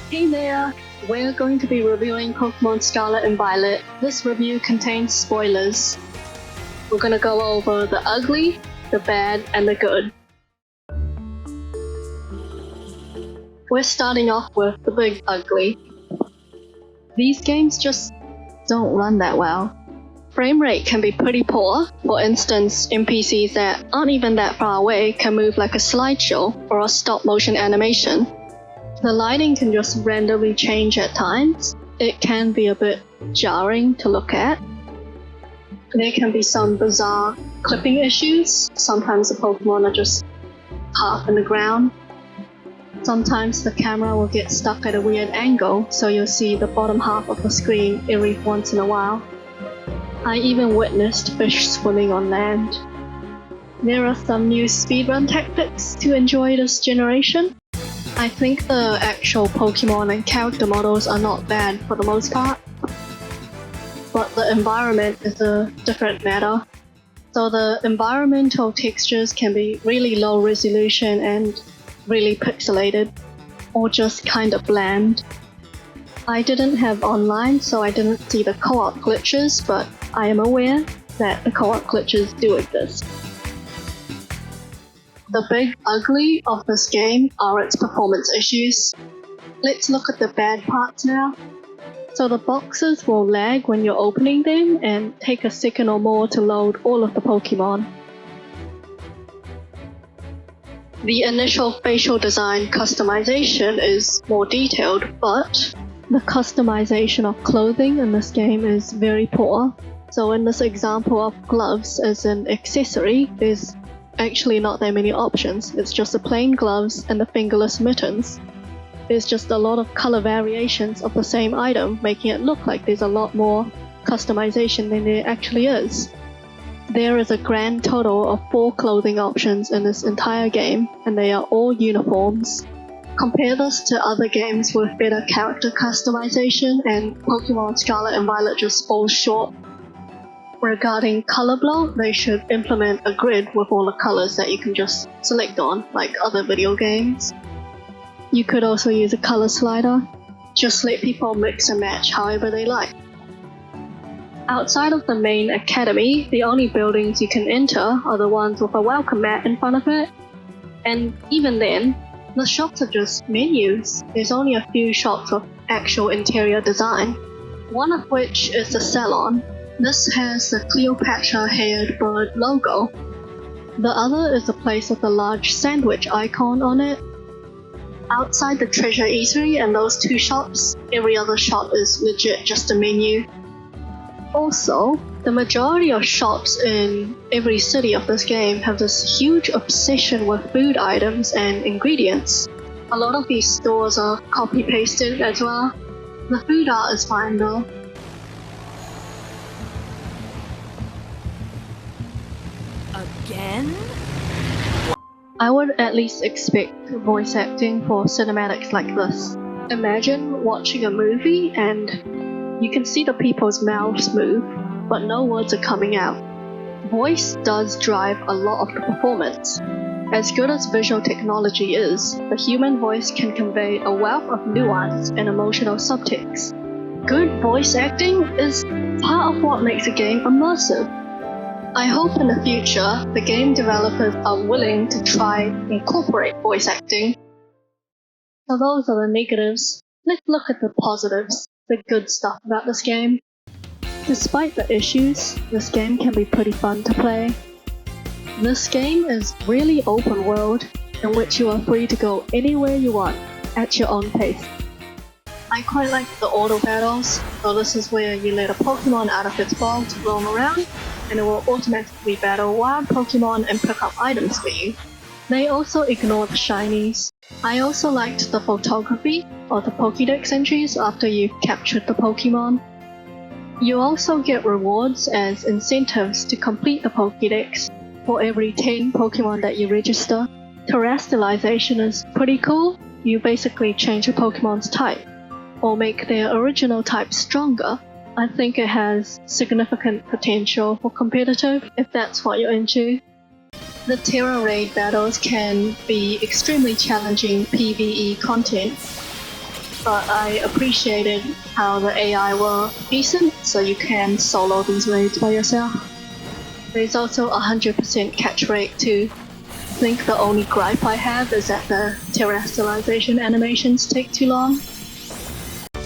Hey there! We're going to be reviewing Pokemon Scarlet and Violet. This review contains spoilers. We're gonna go over the ugly, the bad, and the good. We're starting off with the big ugly. These games just don't run that well. Frame rate can be pretty poor. For instance, NPCs that aren't even that far away can move like a slideshow or a stop motion animation. The lighting can just randomly change at times. It can be a bit jarring to look at. There can be some bizarre clipping issues. Sometimes the Pokemon are just half in the ground. Sometimes the camera will get stuck at a weird angle, so you'll see the bottom half of the screen every once in a while. I even witnessed fish swimming on land. There are some new speedrun tactics to enjoy this generation. I think the actual Pokemon and character models are not bad for the most part, but the environment is a different matter. So the environmental textures can be really low resolution and really pixelated, or just kind of bland. I didn't have online, so I didn't see the co-op glitches, but I am aware that the co-op glitches do exist. The big ugly of this game are its performance issues. Let's look at the bad parts now. So the boxes will lag when you're opening them and take a second or more to load all of the Pokemon. The initial facial design customization is more detailed, but the customization of clothing in this game is very poor. So in this example of gloves as an accessory, there's actually not that many options. It's just the plain gloves and the fingerless mittens. There's just a lot of color variations of the same item, making it look like there's a lot more customization than there actually is. There is a grand total of 4 clothing options in this entire game, and they are all uniforms. Compare this to other games with better character customization, and Pokemon Scarlet and Violet just falls short. Regarding color block, they should implement a grid with all the colors that you can just select on, like other video games. You could also use a color slider. Just let people mix and match however they like. Outside of the main academy, the only buildings you can enter are the ones with a welcome mat in front of it. And even then, the shops are just menus. There's only a few shops with actual interior design. One of which is the salon. This has the Cleopatra-haired bird logo. The other is a place with a large sandwich icon on it. Outside the treasure eatery and those 2 shops, every other shop is legit just a menu. Also, the majority of shops in every city of this game have this huge obsession with food items and ingredients. A lot of these stores are copy-pasted as well. The food art is fine though. Again? I would at least expect voice acting for cinematics like this. Imagine watching a movie and you can see the people's mouths move, but no words are coming out. Voice does drive a lot of the performance. As good as visual technology is, the human voice can convey a wealth of nuance and emotional subtext. Good voice acting is part of what makes a game immersive. I hope in the future, the game developers are willing to try incorporate voice acting. So those are the negatives. Let's look at the positives, the good stuff about this game. Despite the issues, this game can be pretty fun to play. This game is really open world, in which you are free to go anywhere you want, at your own pace. I quite like the auto battles, so this is where you let a Pokemon out of its ball to roam around, and it will automatically battle wild Pokemon and pick up items for you. They also ignore the shinies. I also liked the photography, or the Pokédex entries after you've captured the Pokemon. You also get rewards as incentives to complete the Pokédex for every 10 Pokemon that you register. Terrestrialization is pretty cool. You basically change a Pokemon's type, or make their original type stronger. I think it has significant potential for competitive, if that's what you're into. The Terra Raid battles can be extremely challenging PvE content. but I appreciated how the AI were decent, so you can solo these raids by yourself. There's also 100% catch rate too. I think the only gripe I have is that the terrestrialization animations take too long.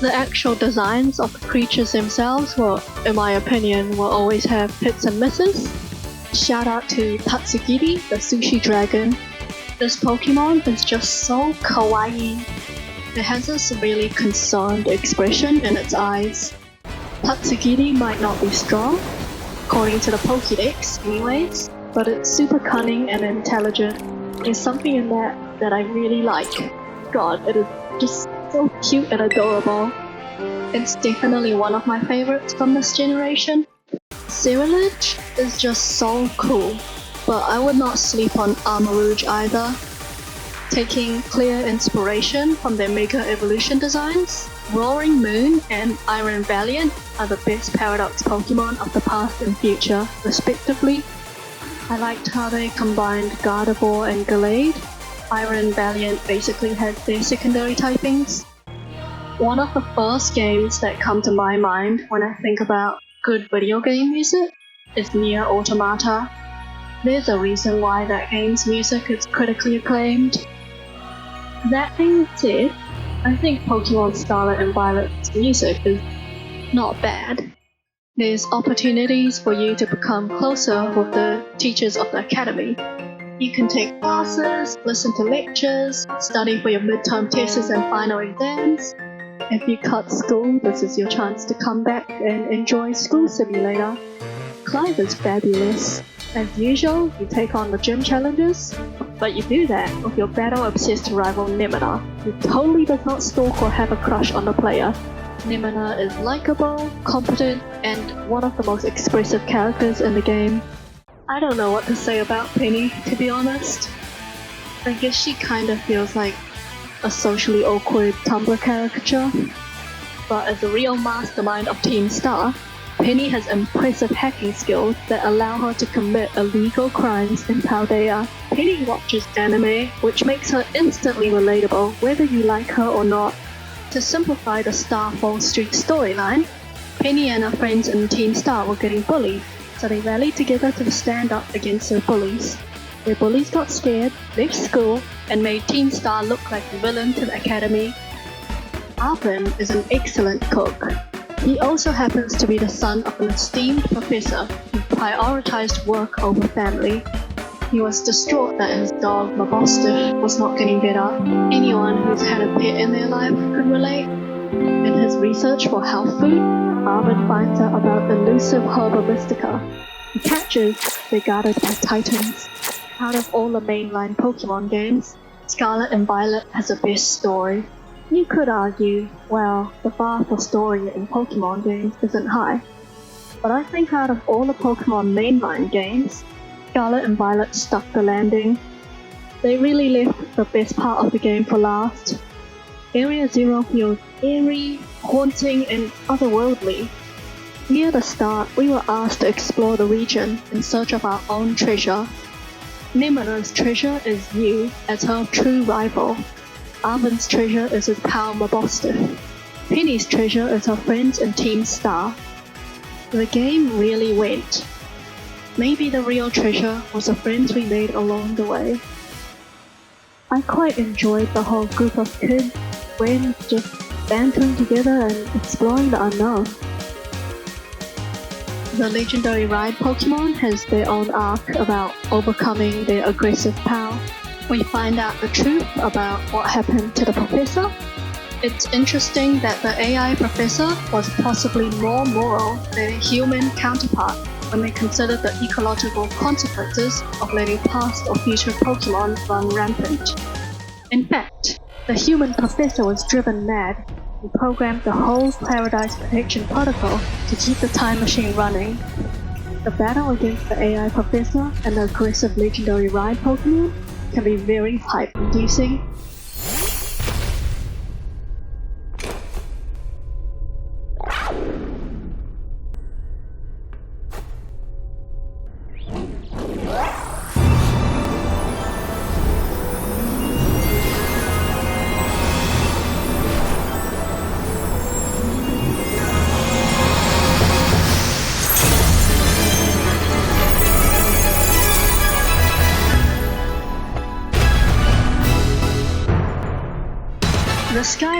The actual designs of the creatures themselves in my opinion, will always have hits and misses. Shout out to Tatsugiri, the sushi dragon. This Pokemon is just so kawaii. It has this really concerned expression in its eyes. Tatsugiri might not be strong, according to the Pokédex anyways, but it's super cunning and intelligent. There's something in that I really like. God, it is just so cute and adorable. It's definitely one of my favorites from this generation. Ceruledge is just so cool, but I would not sleep on Armarouge either. Taking clear inspiration from their Mega Evolution designs, Roaring Moon and Iron Valiant are the best Paradox Pokemon of the past and future, respectively. I liked how they combined Gardevoir and Gallade. Iron Valiant basically has their secondary typings. One of the first games that come to my mind when I think about good video game music is Nier Automata. There's a reason why that game's music is critically acclaimed. That being said, I think Pokemon Scarlet and Violet's music is not bad. There's opportunities for you to become closer with the teachers of the academy. You can take classes, listen to lectures, study for your midterm tests and final exams. If you cut school, this is your chance to come back and enjoy School Simulator. Clive is fabulous. As usual, you take on the gym challenges, but you do that with your battle-obsessed rival Nemona, who totally does not stalk or have a crush on the player. Nemona is likable, competent, and one of the most expressive characters in the game. I don't know what to say about Penny, to be honest. I guess she kind of feels like a socially awkward Tumblr caricature. But as a real mastermind of Team Star, Penny has impressive hacking skills that allow her to commit illegal crimes in Paldea. Penny watches anime, which makes her instantly relatable whether you like her or not. To simplify the Starfall Street storyline, Penny and her friends in Team Star were getting bullied, so they rallied together to stand up against their bullies. Their bullies got scared, left school, and made Team Star look like the villain to the academy. Arvin is an excellent cook. He also happens to be the son of an esteemed professor who prioritized work over family. He was distraught that his dog Mabosstiff was not getting better. Anyone who's had a pet in their life could relate. In his research for health food, Arvin finds out about elusive Herba Mystica. He catches they're guarded by Titans. Out of all the mainline Pokemon games, Scarlet and Violet has the best story. You could argue, well, the bar for story in Pokemon games isn't high. But I think out of all the Pokemon mainline games, Scarlet and Violet stuck the landing. They really left the best part of the game for last. Area Zero feels eerie, haunting, and otherworldly. Near the start, we were asked to explore the region in search of our own treasure. Nemona's treasure is you as her true rival. Arvin's treasure is his pal Mabosstiff. Penny's treasure is her friends in Team Star. The game really went. Maybe the real treasure was the friends we made along the way. I quite enjoyed the whole group of kids, friends just bantering together and exploring the unknown. The legendary ride Pokemon has their own arc about overcoming their aggressive pal. We find out the truth about what happened to the professor. It's interesting that the AI professor was possibly more moral than a human counterpart when they considered the ecological consequences of letting past or future Pokemon run rampant. In fact, the human professor was driven mad and programmed the whole Paradise Protection Protocol to keep the time machine running. The battle against the AI professor and the aggressive legendary ride Pokemon can be very hype-inducing.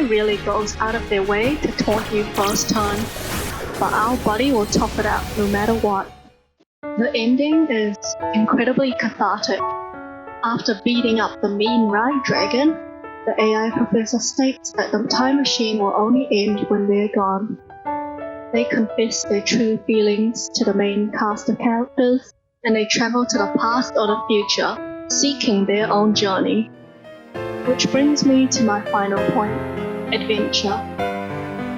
AI really goes out of their way to taunt you first turn, but our buddy will tough it out no matter what. The ending is incredibly cathartic. After beating up the mean ride dragon, the AI professor states that the time machine will only end when they're gone. They confess their true feelings to the main cast of characters, and they travel to the past or the future, seeking their own journey. Which brings me to my final point, adventure.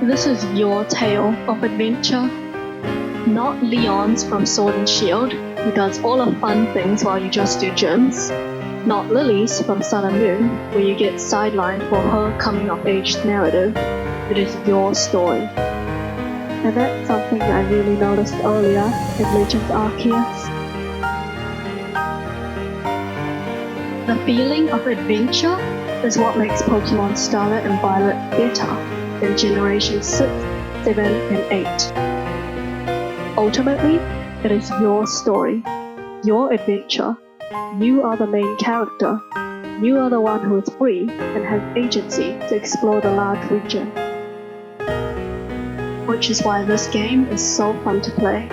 This is your tale of adventure, not Leon's from Sword and Shield, who does all the fun things while you just do gyms. Not Lily's from Sun and Moon, where you get sidelined for her coming of age narrative. It is your story. And that's something I really noticed earlier in Legends Arceus. The feeling of adventure is what makes Pokemon Scarlet and Violet better than Generation 6, 7, and 8. Ultimately, it is your story, your adventure. You are the main character. You are the one who is free and has agency to explore the large region. Which is why this game is so fun to play.